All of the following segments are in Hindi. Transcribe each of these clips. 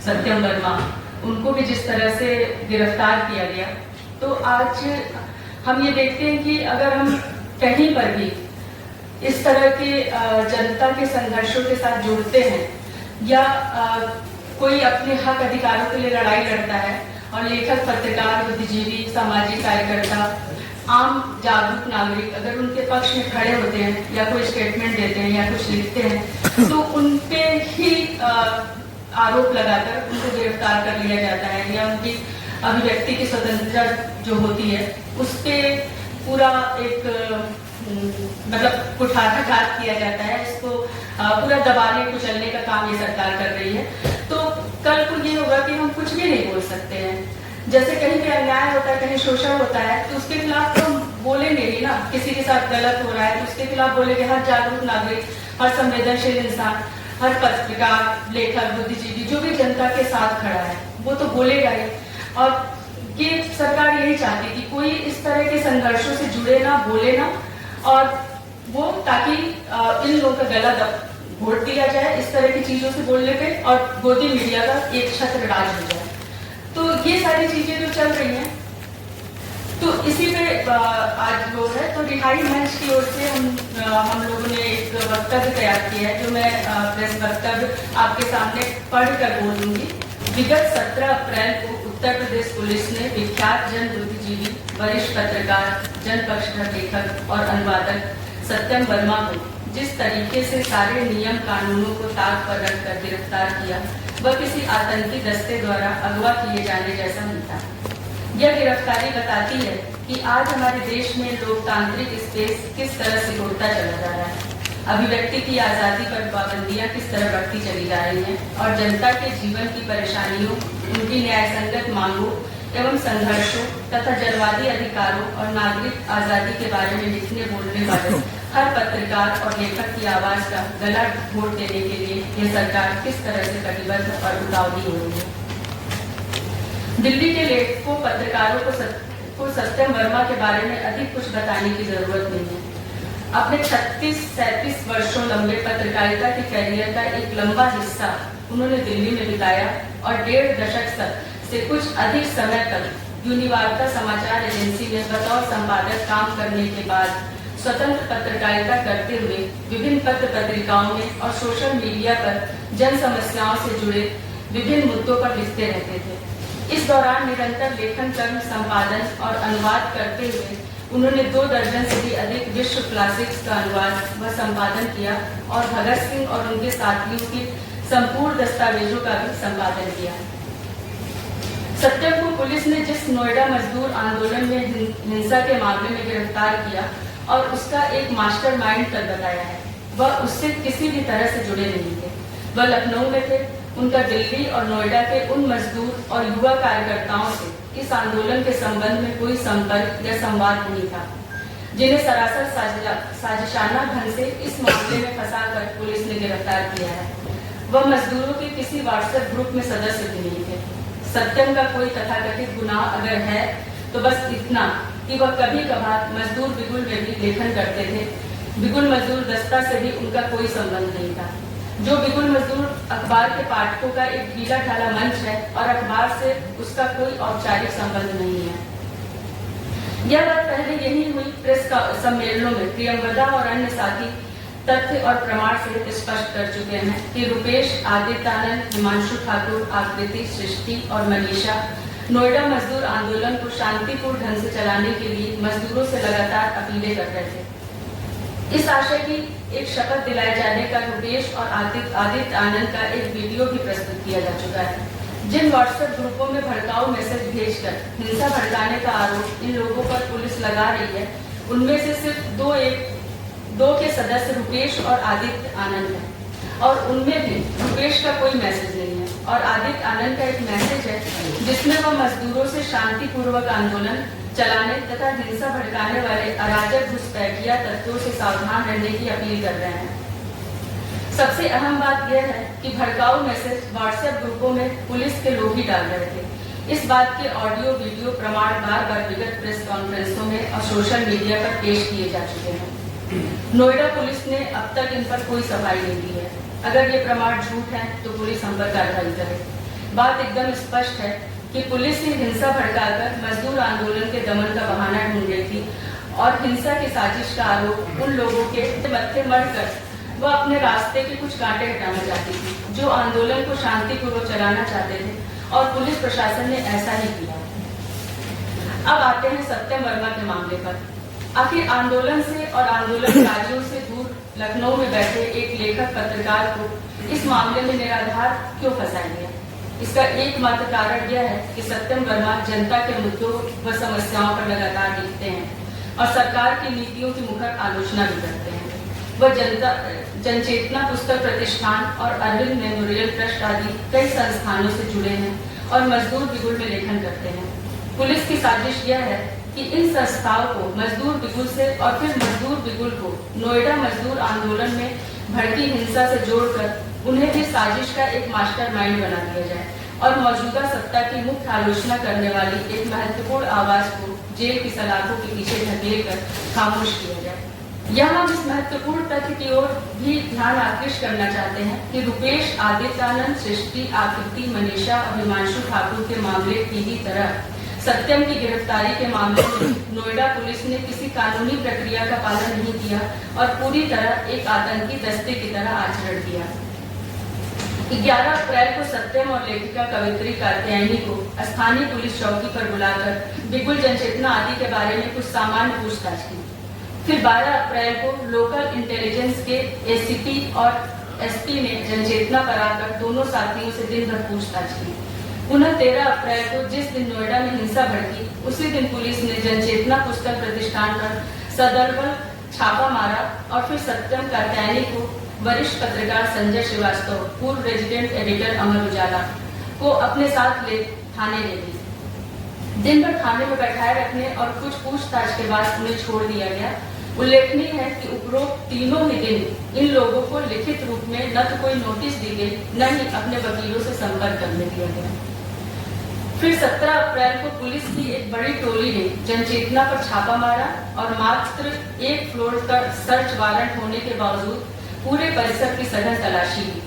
सत्यम वर्मा, उनको भी जिस तरह से गिरफ्तार किया गया, तो आज हम ये देखते हैं कि अगर हम कहीं पर भी इस तरह के जनता के संघर्षों के साथ जुड़ते हैं या कोई अपने हक अधिकारों के लिए लड़ाई लड़ता है और लेखक, पत्रकार, बुद्धिजीवी, सामाजिक कार्यकर्ता, आम जागरूक नागरिक अगर उनके पक्ष में खड़े होते हैं या कोई स्टेटमेंट देते हैं या कुछ लिखते हैं तो उन पे ही आरोप लगाकर उनको गिरफ्तार कर लिया जाता है या उनकी अभिव्यक्ति की स्वतंत्रता जो होती है उस पर पूरा एक मतलब कुठाराघात किया जाता है। इसको पूरा दबाने कुचलने का काम ये सरकार कर रही है। तो कल को ये होगा कि हम कुछ भी नहीं बोल सकते हैं। जैसे कहीं पे अन्याय होता है, कहीं शोषण होता है तो उसके खिलाफ तो हम बोलेंगे ही ना। किसी के साथ गलत हो रहा है तो उसके खिलाफ बोलेंगे। हर जागरूक नागरिक, हर संवेदनशील इंसान, हर पत्रकार, लेखक, बुद्धिजीवी जो भी जनता के साथ खड़ा है वो तो बोलेगा ही। और ये सरकार यही चाहती कि कोई इस तरह के संघर्षों से जुड़े ना, बोले ना, और वो ताकि इन लोगों का गला घोट दिया जाए इस तरह की चीजों से बोलने पे और गोदी मीडिया का एक छत्र राज हो जाए। तो ये सारी चीजें जो चल रही हैं तो इसी पे आज वो है। तो रिहाई मंच की ओर से हम लोगों ने एक वक्तव्य तैयार किया है जो मैं प्रेस वक्तव्य आपके सामने पढ़ कर बोलूंगी। विगत 17 अप्रैल को उत्तर प्रदेश पुलिस ने विख्यात जन बुद्धिजीवी, वरिष्ठ पत्रकार, जनपक्षधर लेखक और अनुवादक सत्यम वर्मा को जिस तरीके से सारे नियम कानूनों को ताक पर रखकर गिरफ्तार किया वह किसी आतंकी दस्ते द्वारा अगवा किए जाने जैसा नहीं था। यह गिरफ्तारी बताती है कि आज हमारे देश में लोकतांत्रिक स्पेस किस तरह से उड़ता चला जा रहा है, अभिव्यक्ति की आजादी पर पाबंदियां किस तरह बढ़ती चली जा रही हैं और जनता के जीवन की परेशानियों, उनकी न्यायसंगत मांगों एवं संघर्षों तथा जनवादी अधिकारों और नागरिक आजादी के बारे में लिखने बोलने वाले हर पत्रकार और लेखक की आवाज का गला घोट देने के लिए यह सरकार किस तरह से कटिबद्ध और उतावली हो रही है। दिल्ली के लेखकों, पत्रकारों को सत्यम वर्मा के बारे में अधिक कुछ बताने की जरूरत नहीं है। अपने 36-37 वर्षों लंबे पत्रकारिता के कैरियर का एक लंबा हिस्सा उन्होंने दिल्ली में बिताया और 1.5 दशक से कुछ अधिक समय तक यूनिवार्ता समाचार एजेंसी में बतौर संपादक काम करने के बाद स्वतंत्र पत्रकारिता करते हुए विभिन्न पत्र पत्रिकाओं में और सोशल मीडिया पर जन समस्याओं से जुड़े विभिन्न मुद्दों पर लिखते रहते थे। इस दौरान निरंतर लेखन कर्म, संपादन और अनुवाद करते हुए उन्होंने 2 दर्जन से भी अधिक विश्व क्लासिक्स का अनुवाद व संपादन किया और भगत सिंह और उनके साथियों के संपूर्ण दस्तावेजों का भी संपादन किया। सत्यम को पुलिस ने जिस नोएडा मजदूर आंदोलन में हिंसा के मामले में गिरफ्तार किया और उसका एक मास्टरमाइंड कर बताया है, वह उससे किसी भी तरह से जुड़े नहीं थे। वह लखनऊ में थे। उनका दिल्ली और नोएडा के उन मजदूर और युवा कार्यकर्ताओं से इस आंदोलन के संबंध में कोई संपर्क या संवाद नहीं था, जिन्हें सरासर साजिशाना ढंग से इस मामले में फंसाकर पुलिस ने गिरफ्तार किया है। वह मजदूरों के किसी व्हाट्सएप ग्रुप में सदस्य भी नहीं थे। सत्यम का कोई तथाकथित गुनाह अगर है तो बस इतना कि वह कभी कभार मजदूर बिगुल में भी लेखन करते थे। बिगुल मजदूर दस्ता से भी उनका कोई संबंध नहीं था। जो बिगुल मजदूर अखबार के पाठकों का एक ढीला ढाला मंच है और अखबार से उसका कोई औपचारिक संबंध नहीं है। यह बात पहले यही हुई प्रेस सम्मेलनों में प्रियंवदा और अन्य साथी तथ्य और प्रमाण से स्पष्ट कर चुके हैं कि रुपेश, आदित्य आनंद, हिमांशु ठाकुर, आकृति, सृष्टि और मनीषा नोएडा मजदूर आंदोलन को शांतिपूर्ण ढंग से चलाने के लिए मजदूरों से लगातार अपीलें कर रहे थे। इस आशय की एक शपथ दिलाए जाने का रुपेश और आदित्य आनंद का एक वीडियो भी प्रस्तुत किया जा चुका है। जिन व्हाट्सएप ग्रुपों में भड़काऊ मैसेज भेजकर हिंसा भड़काने का आरोप इन लोगों पर पुलिस लगा रही है, उनमें से सिर्फ दो के सदस्य रुपेश और आदित्य आनंद हैं और उनमें भी रुपेश का कोई मैसेज नहीं है और आदित्य आनंद का एक मैसेज है जिसमें वह मजदूरों से शांतिपूर्वक आंदोलन चलाने तथा हिंसा भड़काने वाले अराजक घुसपैठिया तत्वों से सावधान रहने की अपील कर रहे हैं। सबसे अहम बात यह है कि भड़काऊ मैसेज व्हाट्सएप ग्रुपों में पुलिस के लोग ही डाल रहे थे। इस बात के ऑडियो वीडियो प्रमाण बार बार विगत प्रेस कॉन्फ्रेंसों में और सोशल मीडिया पर पेश किए जा चुके हैं। नोएडा पुलिस ने अब तक इन पर कोई सफाई नहीं दी है। अगर ये प्रमाण झूठ है तो पुलिस हम पर कार्रवाई करे। बात एकदम स्पष्ट है कि पुलिस ही हिंसा भड़काकर मजदूर आंदोलन के दमन का बहाना ढूंढ रही थी और हिंसा की साजिश का आरोप उन लोगों के मत्थे मढ़कर वह अपने रास्ते के कुछ कांटे हटाना चाहती थी जो आंदोलन को शांतिपूर्वक चलाना चाहते थे, और पुलिस प्रशासन ने ऐसा ही किया। अब आते हैं सत्यम वर्मा के मामले पर। आखिर आंदोलन से और आंदोलनकारियों से दूर लखनऊ में बैठे एक लेखक पत्रकार को इस मामले में निराधार क्यों फंसाया गया? इसका एकमात्र कारण यह है कि सत्यम वर्मा जनता के मुद्दों व समस्याओं पर लगातार लिखते हैं और सरकार की नीतियों की मुखर आलोचना भी करते हैं। वह जनचेतना पुस्तक प्रतिष्ठान और अरविंद मेमोरियल ट्रस्ट आदि कई संस्थानों से जुड़े हैं और मजदूर बिगुल में लेखन करते हैं। पुलिस की साजिश यह है कि इन संस्थाओं को मजदूर बिगुल से और फिर मजदूर बिगुल को नोएडा मजदूर आंदोलन में भड़की हिंसा से जोड़कर उन्हें भी साजिश का एक मास्टरमाइंड बना दिया जाए और मौजूदा सत्ता की मुख्य आलोचना करने वाली एक महत्वपूर्ण आवाज को जेल की सलाखों के पीछे धकेल कर खामोश किया जाए। यहाँ हम इस महत्वपूर्ण तथ्य की ओर भी ध्यान आकृष्ट करना चाहते हैं कि रुपेश, आदित्यानंद, सृष्टि, आकृति, मनीषा और हिमांशु ठाकुर के मामले की ही तरह सत्यम की गिरफ्तारी के मामले में नोएडा पुलिस ने किसी कानूनी प्रक्रिया का पालन नहीं किया और पूरी तरह एक आतंकी दस्ते की तरह आचरण किया। 11 अप्रैल को सत्यम और लेखिका कवित्री कात्यायनी को स्थानीय पुलिस चौकी पर बुलाकर बिगुल, जनचेतना आदि के बारे में कुछ सामान्य पूछताछ की। फिर 12 अप्रैल को लोकल इंटेलिजेंस के एसीपी और एसपी ने जनचेतना पर आकर दोनों साथियों से दिन भर पूछताछ की। पुनः 13 अप्रैल को जिस दिन नोएडा में हिंसा भड़की, उसी दिन पुलिस ने जनचेतना पुस्तक प्रतिष्ठान पर सदर्भ छापा मारा और फिर सत्यम कात्यायनी को वरिष्ठ पत्रकार संजय श्रीवास्तव, पूर्व रेजिडेंट एडिटर अमर उजाला को अपने साथ ले थाने ले गई। दिन भर थाने में बैठाए रखने और कुछ पूछताछ के बाद उन्हें छोड़ दिया गया। उल्लेखनीय है कि उपरोक्त तीनों ही दिन इन लोगों को लिखित रूप में न तो कोई नोटिस दी गई, न ही अपने वकीलों से संपर्क करने दिया गया। फिर 17 अप्रैल को पुलिस की एक बड़ी टोली ने जनचेतना पर छापा मारा और मात्र एक फ्लोर का सर्च वारंट होने के बावजूद पूरे परिसर की सघन तलाशी ली।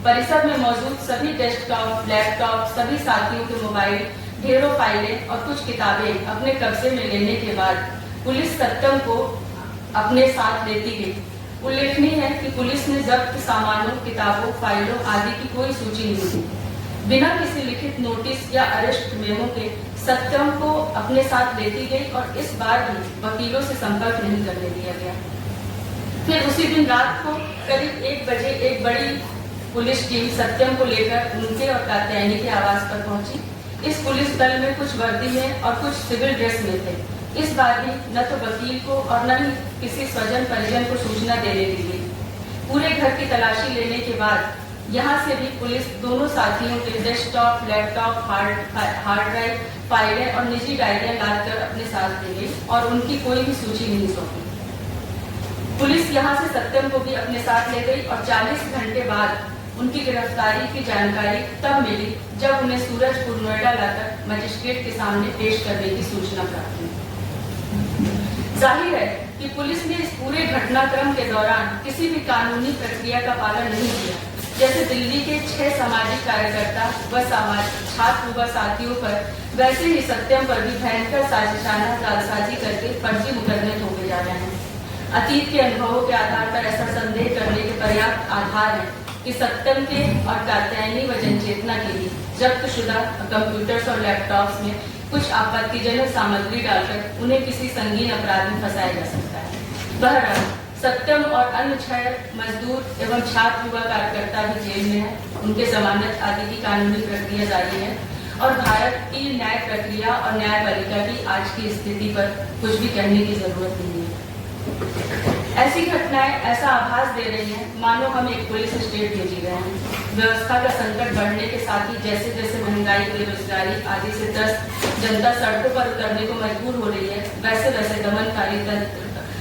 परिसर में मौजूद सभी डेस्कटॉप, लैपटॉप, सभी साथियों के मोबाइल, ढेरों फाइलें और कुछ किताबें अपने कब्जे में लेने के बाद पुलिस सत्यम को अपने साथ लेती गई। उल्लेखनीय है कि पुलिस ने जब्त सामानों, किताबों, फाइलों आदि की कोई सूची नहीं दी। बिना किसी लिखित नोटिस या अरेस्ट मेमो के सत्यम को अपने साथ लेती गई और इस बार भी वकीलों से संपर्क नहीं करने दिया गया। फिर उसी दिन रात को करीब 1 बजे एक बड़ी पुलिस टीम सत्यम को लेकर उनके और कात्यायनी के आवास पर पहुंची। इस पुलिस दल में कुछ वर्दी में और कुछ सिविल ड्रेस में थे। इस बार भी न तो वकील को और न ही किसी स्वजन परिजन को सूचना देने दी गई। पूरे घर की तलाशी लेने के बाद यहाँ से भी पुलिस दोनों साथियों के डेस्कटॉप, लैपटॉप, हार्ड ड्राइव, फाइलें और निजी डायरियां लाकर अपने साथ ले गई और उनकी कोई भी सूची नहीं सौंपी। पुलिस यहाँ से सत्यम को भी अपने साथ ले गई और 40 घंटे बाद उनकी गिरफ्तारी की जानकारी तब मिली जब उन्हें सूरजपुर, नोएडा लाकर मजिस्ट्रेट के सामने पेश करने की सूचना प्राप्त हुई। जाहिर है कि पुलिस ने इस पूरे घटनाक्रम के दौरान किसी भी कानूनी प्रक्रिया का पालन नहीं किया। जैसे दिल्ली के 6 सामाजिक कार्यकर्ता व छात्र व साथियों पर, वैसे ही सत्यम पर भी भयंकर साजिशाना जालसाजी करके फर्जी मुकदमे ठोके जा रहे हैं। अतीत के अनुभवों के आधार पर ऐसा संदेह करने के पर्याप्त आधार है कि सत्यम के और कात्यायनी व जनचेतना के लिए जब्त शुदा कंप्यूटर्स और लैपटॉप्स में कुछ आपत्तिजनक सामग्री डालकर उन्हें किसी संगीन अपराध में फंसाया जा सकता है। बहरहाल सत्यम और अन्य 6 मजदूर एवं छात्र युवा कार्यकर्ता भी जेल में है। उनके जमानत आदि की कानूनी प्रक्रिया जारी है और भारत की न्याय प्रक्रिया और न्यायपालिका की आज की स्थिति पर कुछ भी कहने की जरूरत नहीं है। ऐसी घटनाएं ऐसा आभास दे रही हैं मानो हम एक पुलिस स्टेट में जी रहे हैं। व्यवस्था का संकट बढ़ने के साथ ही जैसे जैसे महंगाई, बेरोजगारी आदि से त्रस्त जनता सड़कों पर उतरने को मजबूर हो रही है, वैसे वैसे दमनकारी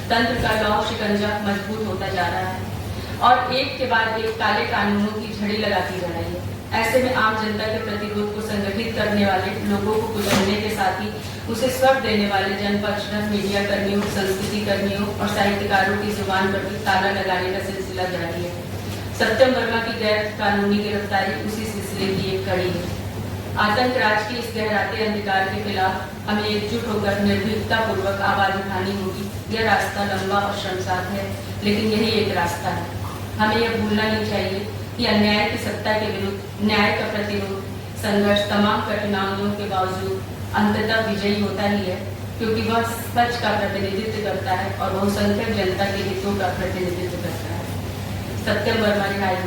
तंत्र का लौह शिकंजा मजबूत होता जा रहा है और एक के बाद एक काले कानूनों की झड़ी लगाती जा रही है। ऐसे में आम जनता के प्रतिरोध को संगठित करने वाले लोगों को कुचलने के साथ ही उसे स्वर देने वाले जनपक्षधर मीडिया कर्मियों, संस्कृति कर्मियों और साहित्यकारों की जुबान पर भी ताला लगाने का सिलसिला जारी है। सत्यम वर्मा की गैर कानूनी गिरफ्तारी उसी सिलसिले की एक कड़ी है। आतंक राज के इस गहराते अंधकार के खिलाफ हमें एकजुट होकर निर्भीकता पूर्वक आवाज उठानी होगी। यह रास्ता लंबा और शर्मसार है, लेकिन यही एक रास्ता है। हमें यह भूलना नहीं चाहिए कि अन्याय की सत्ता के विरुद्ध न्याय का प्रतिरोध संघर्ष तमाम कठिनाइयों के बावजूद अंततः विजयी होता ही है, क्योंकि वह सच का प्रतिनिधित्व करता है और बहुसंख्यक जनता के हितों का प्रतिनिधित्व करता है। सत्यम वर्मा, रिहाई।